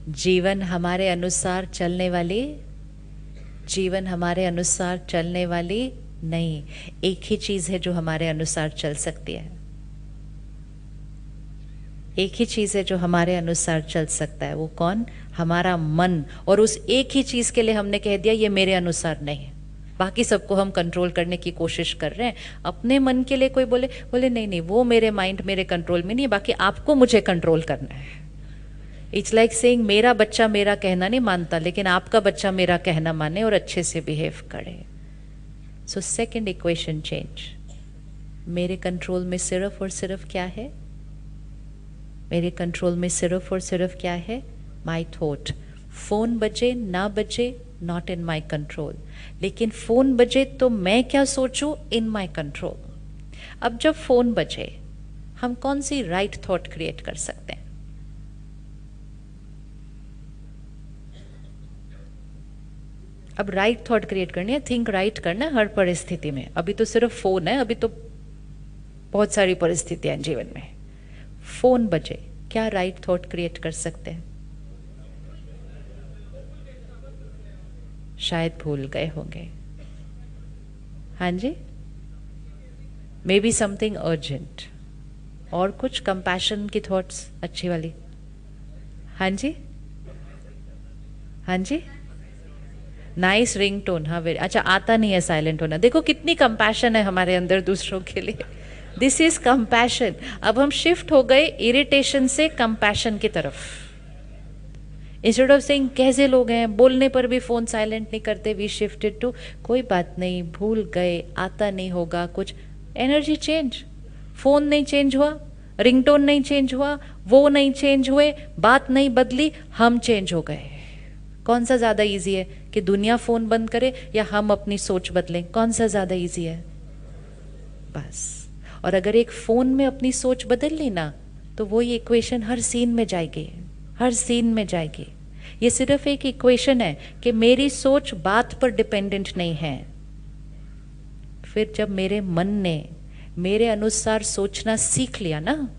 जीवन हमारे अनुसार चलने वाली, जीवन हमारे अनुसार चलने वाली नहीं। एक ही चीज है जो हमारे अनुसार चल सकती है, एक ही चीज है जो हमारे अनुसार चल सकता है। वो कौन? हमारा मन। और उस एक ही चीज के लिए हमने कह दिया ये मेरे अनुसार नहीं है। बाकी सबको हम कंट्रोल करने की कोशिश कर रहे हैं। अपने मन के लिए कोई बोले बोले नहीं नहीं वो मेरे माइंड मेरे कंट्रोल में नहीं है, बाकी आपको मुझे कंट्रोल करना है। इट्स लाइक सेइंग मेरा बच्चा मेरा कहना नहीं मानता, लेकिन आपका बच्चा मेरा कहना माने और अच्छे से बिहेव करे। So second equation change. मेरे कंट्रोल में सिर्फ और सिर्फ क्या है? मेरे कंट्रोल में सिर्फ और सिर्फ क्या है? My thought. फोन बजे ना बजे नॉट इन माई कंट्रोल, लेकिन फोन बजे तो मैं क्या सोचूं इन माई कंट्रोल। अब जब फोन बजे हम कौन सी राइट थॉट क्रिएट कर सकते हैं? अब राइट थॉट क्रिएट करनी है, थिंक राइट करना है हर परिस्थिति में। अभी तो सिर्फ फोन है, अभी तो बहुत सारी परिस्थितियां हैं जीवन में। फोन बजे क्या राइट थॉट क्रिएट कर सकते हैं? शायद भूल गए होंगे। हाँ जी, मे बी समथिंग अर्जेंट। और कुछ कंपैशन की थॉट्स अच्छी वाली। हाँ जी, हाँ जी, नाइस रिंगटोन। हाँ वेरी अच्छा, आता नहीं है साइलेंट होना। देखो कितनी कंपैशन है हमारे अंदर दूसरों के लिए। This is compassion. अब हम शिफ्ट हो गए इरिटेशन से कंपैशन की तरफ। इंस्टेड ऑफ सेइंग कैसे लोग हैं, बोलने पर भी फोन साइलेंट नहीं करते, वी शिफ्टेड टू कोई बात नहीं, भूल गए, आता नहीं होगा कुछ। Energy change. फोन नहीं चेंज हुआ, रिंगटोन नहीं चेंज हुआ, वो नहीं चेंज हुए, बात नहीं बदली, हम चेंज हो गए। कौन सा ज्यादा इजी है कि दुनिया फोन बंद करे या हम अपनी सोच बदलें? कौन सा ज्यादा इजी है? बस। और अगर एक फोन में अपनी सोच बदल ली ना, तो वही इक्वेशन हर सीन में जाएगी, हर सीन में जाएगी। ये सिर्फ एक इक्वेशन है कि मेरी सोच बात पर डिपेंडेंट नहीं है। फिर जब मेरे मन ने मेरे अनुसार सोचना सीख लिया ना,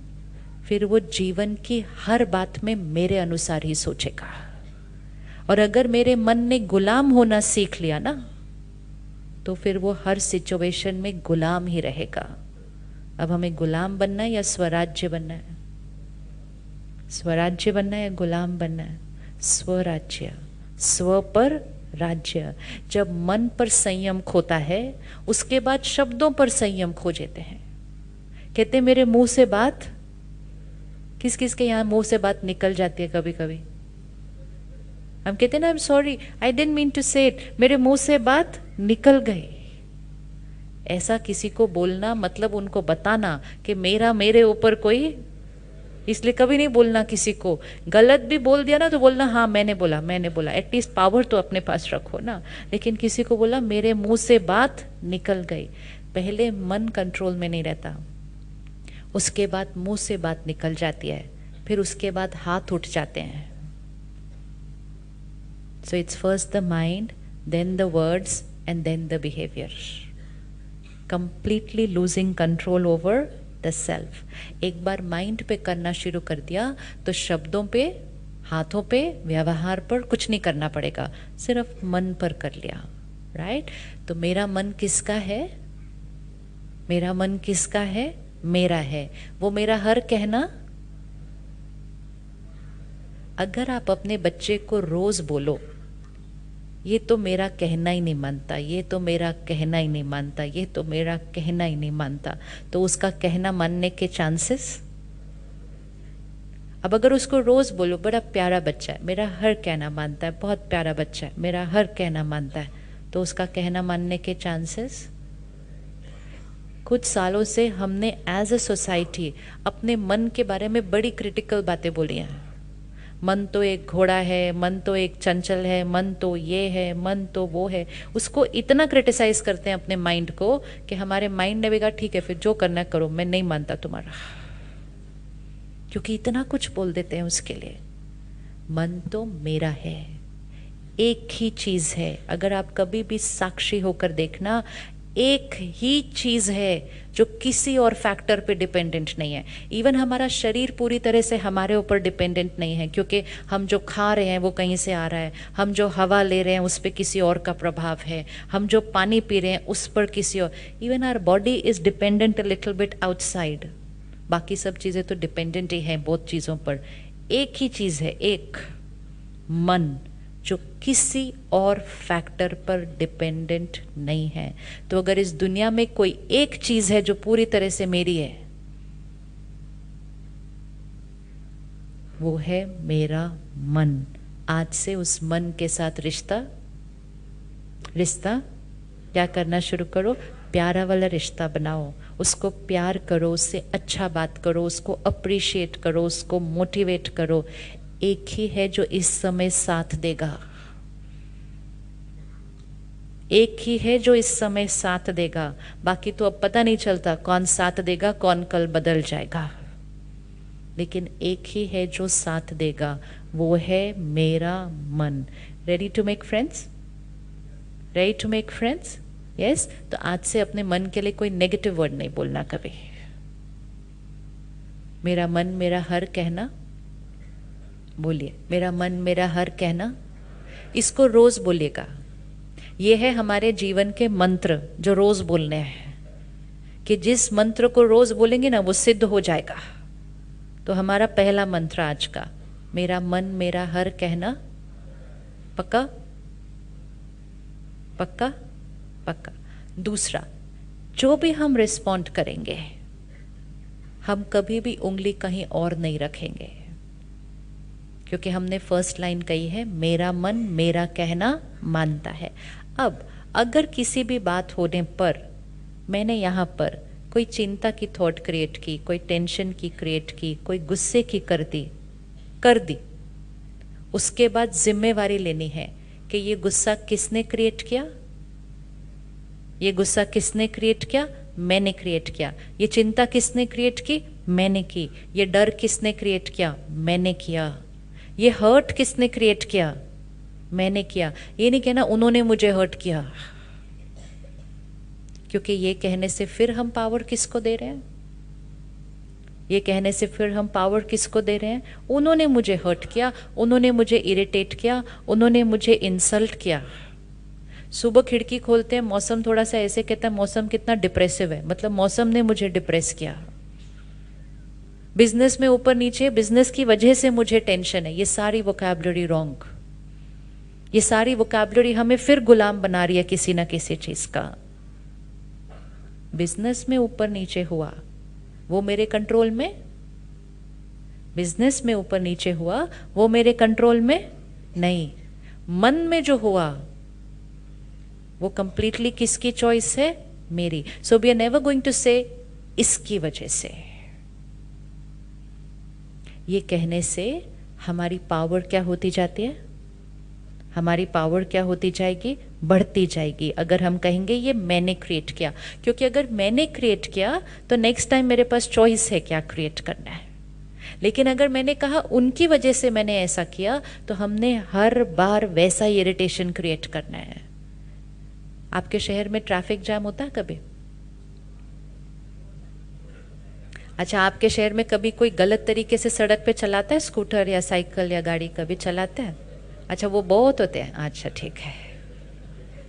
फिर वो जीवन की हर बात में मेरे अनुसार ही सोचेगा। और अगर मेरे मन ने गुलाम होना सीख लिया ना, तो फिर वो हर सिचुएशन में गुलाम ही रहेगा। अब हमें गुलाम बनना है या स्वराज्य बनना है? स्वराज्य बनना है या गुलाम बनना है? स्वराज्य। स्व पर राज्य। जब मन पर संयम खोता है, उसके बाद शब्दों पर संयम खो जाते हैं। कहते हैं मेरे मुंह से बात, किस किस के यहाँ मुंह से बात निकल जाती है कभी कभी। हम कहते हैं ना, I am sorry, I didn't mean to say it, मेरे मुंह से बात निकल गई। ऐसा किसी को बोलना मतलब उनको बताना कि मेरे ऊपर कोई, इसलिए कभी नहीं बोलना किसी को। गलत भी बोल दिया ना तो बोलना हाँ मैंने बोला, मैंने बोला। एटलीस्ट पावर तो अपने पास रखो ना। लेकिन किसी को बोला मेरे मुंह से बात निकल गई। पहले मन कंट्रोल में नहीं रहता, उसके बाद मुंह से बात निकल जाती है, फिर उसके बाद हाथ उठ जाते हैं। So it's first the mind, then the words and then the behaviour. Completely losing control over the self. एक बार माइंड पे करना शुरू कर दिया तो शब्दों पे, हाथों पे, व्यवहार पर कुछ नहीं करना पड़ेगा, सिर्फ मन पर कर लिया। राइट? तो मेरा मन किसका है? मेरा मन किसका है? मेरा है। वो मेरा हर कहना, अगर आप अपने बच्चे को रोज बोलो ये तो मेरा कहना ही नहीं मानता, ये तो मेरा कहना ही नहीं मानता, ये तो मेरा कहना ही नहीं मानता, तो उसका कहना मानने के चांसेस। अब अगर उसको रोज बोलो बड़ा प्यारा बच्चा है, मेरा हर कहना मानता है, बहुत प्यारा बच्चा है, मेरा हर कहना मानता है, तो उसका कहना मानने के चांसेस। कुछ सालों से हमने एज अ सोसाइटी अपने मन के बारे में बड़ी क्रिटिकल बातें बोली हैं। मन तो एक घोड़ा है, मन तो एक चंचल है, मन तो ये है, मन तो वो है। उसको इतना क्रिटिसाइज करते हैं अपने माइंड को कि हमारे माइंड ने भी कहा ठीक है फिर जो करना है करो, मैं नहीं मानता तुम्हारा। क्योंकि इतना कुछ बोल देते हैं उसके लिए। मन तो मेरा है, एक ही चीज है। अगर आप कभी भी साक्षी होकर देखना, एक ही चीज है जो किसी और फैक्टर पे डिपेंडेंट नहीं है। इवन हमारा शरीर पूरी तरह से हमारे ऊपर डिपेंडेंट नहीं है, क्योंकि हम जो खा रहे हैं वो कहीं से आ रहा है, हम जो हवा ले रहे हैं उस पर किसी और का प्रभाव है, हम जो पानी पी रहे हैं उस पर किसी और, even our body is dependent a little bit outside. बाकी सब चीज़ें तो डिपेंडेंट ही हैं बहुत चीज़ों पर। एक ही चीज़ है, एक मन, जो किसी और फैक्टर पर डिपेंडेंट नहीं है। तो अगर इस दुनिया में कोई एक चीज है जो पूरी तरह से मेरी है, वो है मेरा मन। आज से उस मन के साथ रिश्ता क्या करना शुरू करो, प्यारा वाला रिश्ता बनाओ, उसको प्यार करो, उससे अच्छा बात करो, उसको अप्रिशिएट करो, उसको मोटिवेट करो। एक ही है जो इस समय साथ देगा, एक ही है जो इस समय साथ देगा। बाकी तो अब पता नहीं चलता कौन साथ देगा, कौन कल बदल जाएगा, लेकिन एक ही है जो साथ देगा, वो है मेरा मन। Ready to make friends? Ready to make friends? Yes. तो आज से अपने मन के लिए कोई नेगेटिव वर्ड नहीं बोलना कभी। मेरा मन मेरा हर कहना, बोलिए, मेरा मन मेरा हर कहना। इसको रोज बोलिएगा। ये है हमारे जीवन के मंत्र जो रोज बोलने हैं, कि जिस मंत्र को रोज बोलेंगे ना वो सिद्ध हो जाएगा। तो हमारा पहला मंत्र आज का, मेरा मन मेरा हर कहना। पक्का? पक्का? पक्का। दूसरा, जो भी हम रिस्पॉन्ड करेंगे, हम कभी भी उंगली कहीं और नहीं रखेंगे, क्योंकि हमने फर्स्ट लाइन कही है, मेरा मन मेरा कहना मानता है। अब अगर किसी भी बात होने पर मैंने यहाँ पर कोई चिंता की थॉट क्रिएट की, कोई टेंशन की क्रिएट की, कोई गुस्से की कर दी, उसके बाद जिम्मेवारी लेनी है कि ये गुस्सा किसने क्रिएट किया, ये गुस्सा किसने क्रिएट किया, मैंने क्रिएट किया। ये चिंता किसने क्रिएट की, मैंने की। ये डर किसने क्रिएट किया, मैंने किया। ये हर्ट किसने क्रिएट किया, मैंने किया। ये नहीं कहना उन्होंने मुझे हर्ट किया, क्योंकि ये कहने से फिर हम पावर किसको दे रहे हैं, ये कहने से फिर हम पावर किसको दे रहे हैं, उन्होंने मुझे हर्ट किया, उन्होंने मुझे इरिटेट किया, उन्होंने मुझे इंसल्ट किया। सुबह खिड़की खोलते हैं, मौसम थोड़ा सा ऐसे कहता है मौसम कितना डिप्रेसिव है, मतलब मौसम ने मुझे डिप्रेस किया। बिजनेस में ऊपर नीचे, बिजनेस की वजह से मुझे टेंशन है। ये सारी वोकैबुलरी रॉन्ग, ये सारी वोकैबुलरी हमें फिर गुलाम बना रही है किसी ना किसी चीज का। बिजनेस में ऊपर नीचे हुआ वो मेरे कंट्रोल में, बिजनेस में ऊपर नीचे हुआ वो मेरे कंट्रोल में नहीं। मन में जो हुआ वो कंप्लीटली किसकी चॉइस है, मेरी। So we are never going to say इसकी वजह से। ये कहने से हमारी पावर क्या होती जाती है, हमारी पावर क्या होती जाएगी, बढ़ती जाएगी। अगर हम कहेंगे ये मैंने क्रिएट किया, क्योंकि अगर मैंने क्रिएट किया तो नेक्स्ट टाइम मेरे पास चॉइस है क्या क्रिएट करना है। लेकिन अगर मैंने कहा उनकी वजह से मैंने ऐसा किया, तो हमने हर बार वैसा ही इरिटेशन क्रिएट करना है। आपके शहर में ट्रैफिक जाम होता है कभी? अच्छा, आपके शहर में कभी कोई गलत तरीके से सड़क पे चलाता है, स्कूटर या साइकिल या गाड़ी कभी चलाते हैं? अच्छा, वो बहुत होते हैं। अच्छा ठीक है,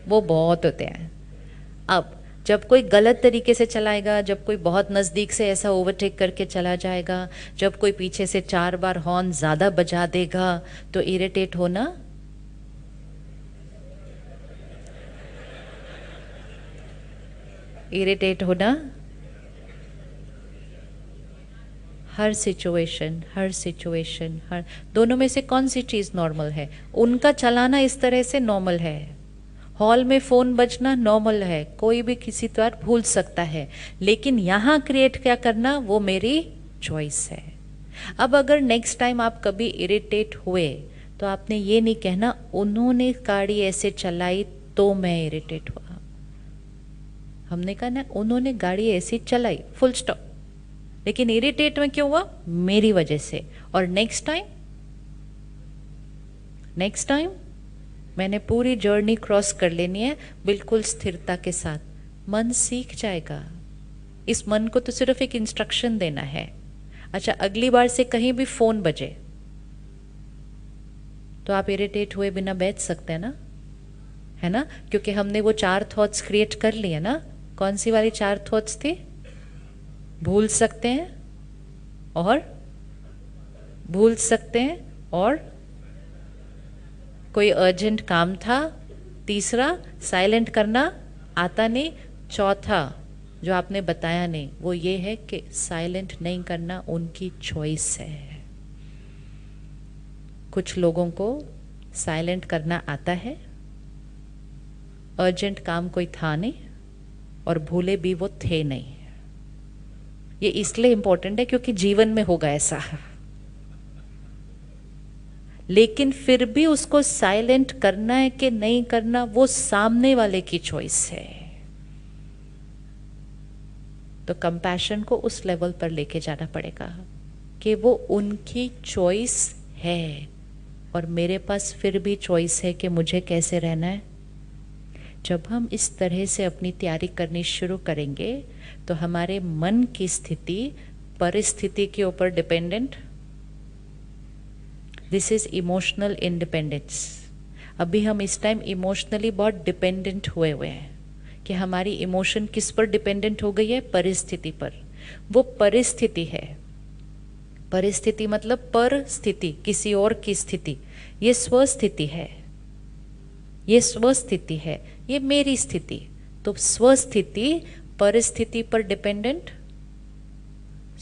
वो बहुत होते हैं। अब जब कोई गलत तरीके से चलाएगा, जब कोई बहुत नज़दीक से ऐसा ओवरटेक करके चला जाएगा, जब कोई पीछे से 4 बार हॉर्न ज़्यादा बजा देगा, तो इरिटेट होना, इरिटेट होना। हर सिचुएशन हर दोनों में से कौन सी चीज़ नॉर्मल है? उनका चलाना इस तरह से नॉर्मल है, हॉल में फ़ोन बजना नॉर्मल है, कोई भी किसी तरह भूल सकता है। लेकिन यहाँ क्रिएट क्या करना, वो मेरी चॉइस है। अब अगर नेक्स्ट टाइम आप कभी इरिटेट हुए तो आपने ये नहीं कहना उन्होंने गाड़ी ऐसे चलाई तो मैं इरिटेट हुआ। हमने कहा ना उन्होंने गाड़ी ऐसी चलाई, फुल स्टॉप। लेकिन इरिटेट में क्यों हुआ, मेरी वजह से। और नेक्स्ट टाइम मैंने पूरी जर्नी क्रॉस कर लेनी है बिल्कुल स्थिरता के साथ, मन सीख जाएगा। इस मन को तो सिर्फ एक इंस्ट्रक्शन देना है। अच्छा, अगली बार से कहीं भी फोन बजे तो आप इरिटेट हुए बिना बैठ सकते हैं ना, है ना? क्योंकि हमने वो 4 थॉट्स क्रिएट कर लिए ना। कौन सी वाली 4 थॉट्स थी? भूल सकते हैं और भूल सकते हैं और कोई अर्जेंट काम था। तीसरा, साइलेंट करना आता नहीं। चौथा, जो आपने बताया नहीं, वो ये है कि साइलेंट नहीं करना उनकी चॉइस है। कुछ लोगों को साइलेंट करना आता है, अर्जेंट काम कोई था नहीं और भूले भी वो थे नहीं। ये इसलिए इंपॉर्टेंट है क्योंकि जीवन में होगा ऐसा, लेकिन फिर भी उसको साइलेंट करना है कि नहीं करना वो सामने वाले की चॉइस है। तो कंपैशन को उस लेवल पर लेके जाना पड़ेगा कि वो उनकी चॉइस है और मेरे पास फिर भी चॉइस है कि मुझे कैसे रहना है। जब हम इस तरह से अपनी तैयारी करनी शुरू करेंगे तो हमारे मन की स्थिति परिस्थिति के ऊपर dependent. This is emotional independence. अभी हम इस टाइम इमोशनली बहुत डिपेंडेंट हुए हैं कि हमारी इमोशन किस पर डिपेंडेंट हो गई है? परिस्थिति पर। वो परिस्थिति है, परिस्थिति मतलब पर स्थिति, किसी और की स्थिति। ये स्वस्थिति है, ये स्वस्थिति है, ये मेरी स्थिति। तो स्वस्थिति परिस्थिति पर डिपेंडेंट,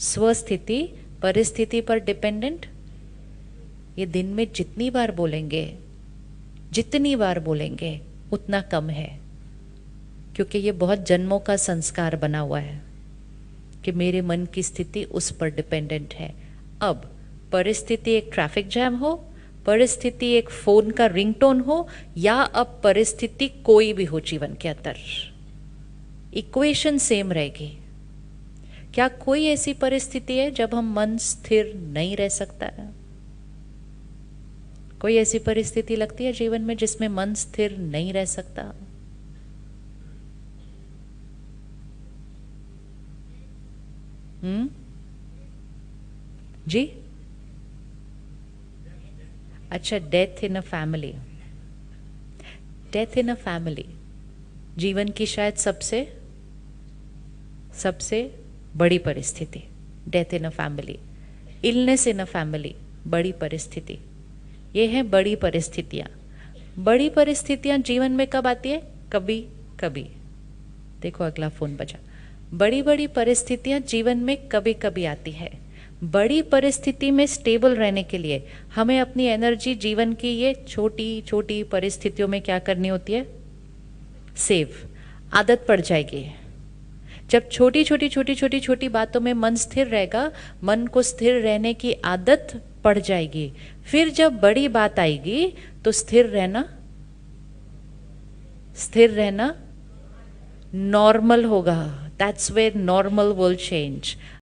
स्वस्थिति परिस्थिति पर डिपेंडेंट। ये दिन में जितनी बार बोलेंगे, जितनी बार बोलेंगे उतना कम है, क्योंकि ये बहुत जन्मों का संस्कार बना हुआ है कि मेरे मन की स्थिति उस पर डिपेंडेंट है। अब परिस्थिति एक ट्रैफिक जैम हो, परिस्थिति एक फोन का रिंगटोन हो, या अब परिस्थिति कोई भी हो जीवन के अंदर, इक्वेशन सेम रहेगी। क्या कोई ऐसी परिस्थिति है जब हम मन स्थिर नहीं रह सकता है? कोई ऐसी परिस्थिति लगती है जीवन में जिसमें मन स्थिर नहीं रह सकता? जी? अच्छा, death in a family. Death in a family जीवन की शायद सबसे सबसे बड़ी परिस्थिति। Death in a family, illness in a family, बड़ी परिस्थिति। ये है बड़ी परिस्थितियाँ। बड़ी परिस्थितियाँ जीवन में कब आती है? कभी कभी। देखो अगला फोन बजा। बड़ी बड़ी परिस्थितियाँ जीवन में कभी कभी आती है। बड़ी परिस्थिति में स्टेबल रहने के लिए हमें अपनी एनर्जी जीवन की ये छोटी छोटी परिस्थितियों में क्या करनी होती है? सेव। आदत पड़ जाएगी। जब छोटी छोटी छोटी छोटी छोटी बातों में मन स्थिर रहेगा, मन को स्थिर रहने की आदत पड़ जाएगी। फिर जब बड़ी बात आएगी तो स्थिर रहना नॉर्मल होगा। That's where normal will change.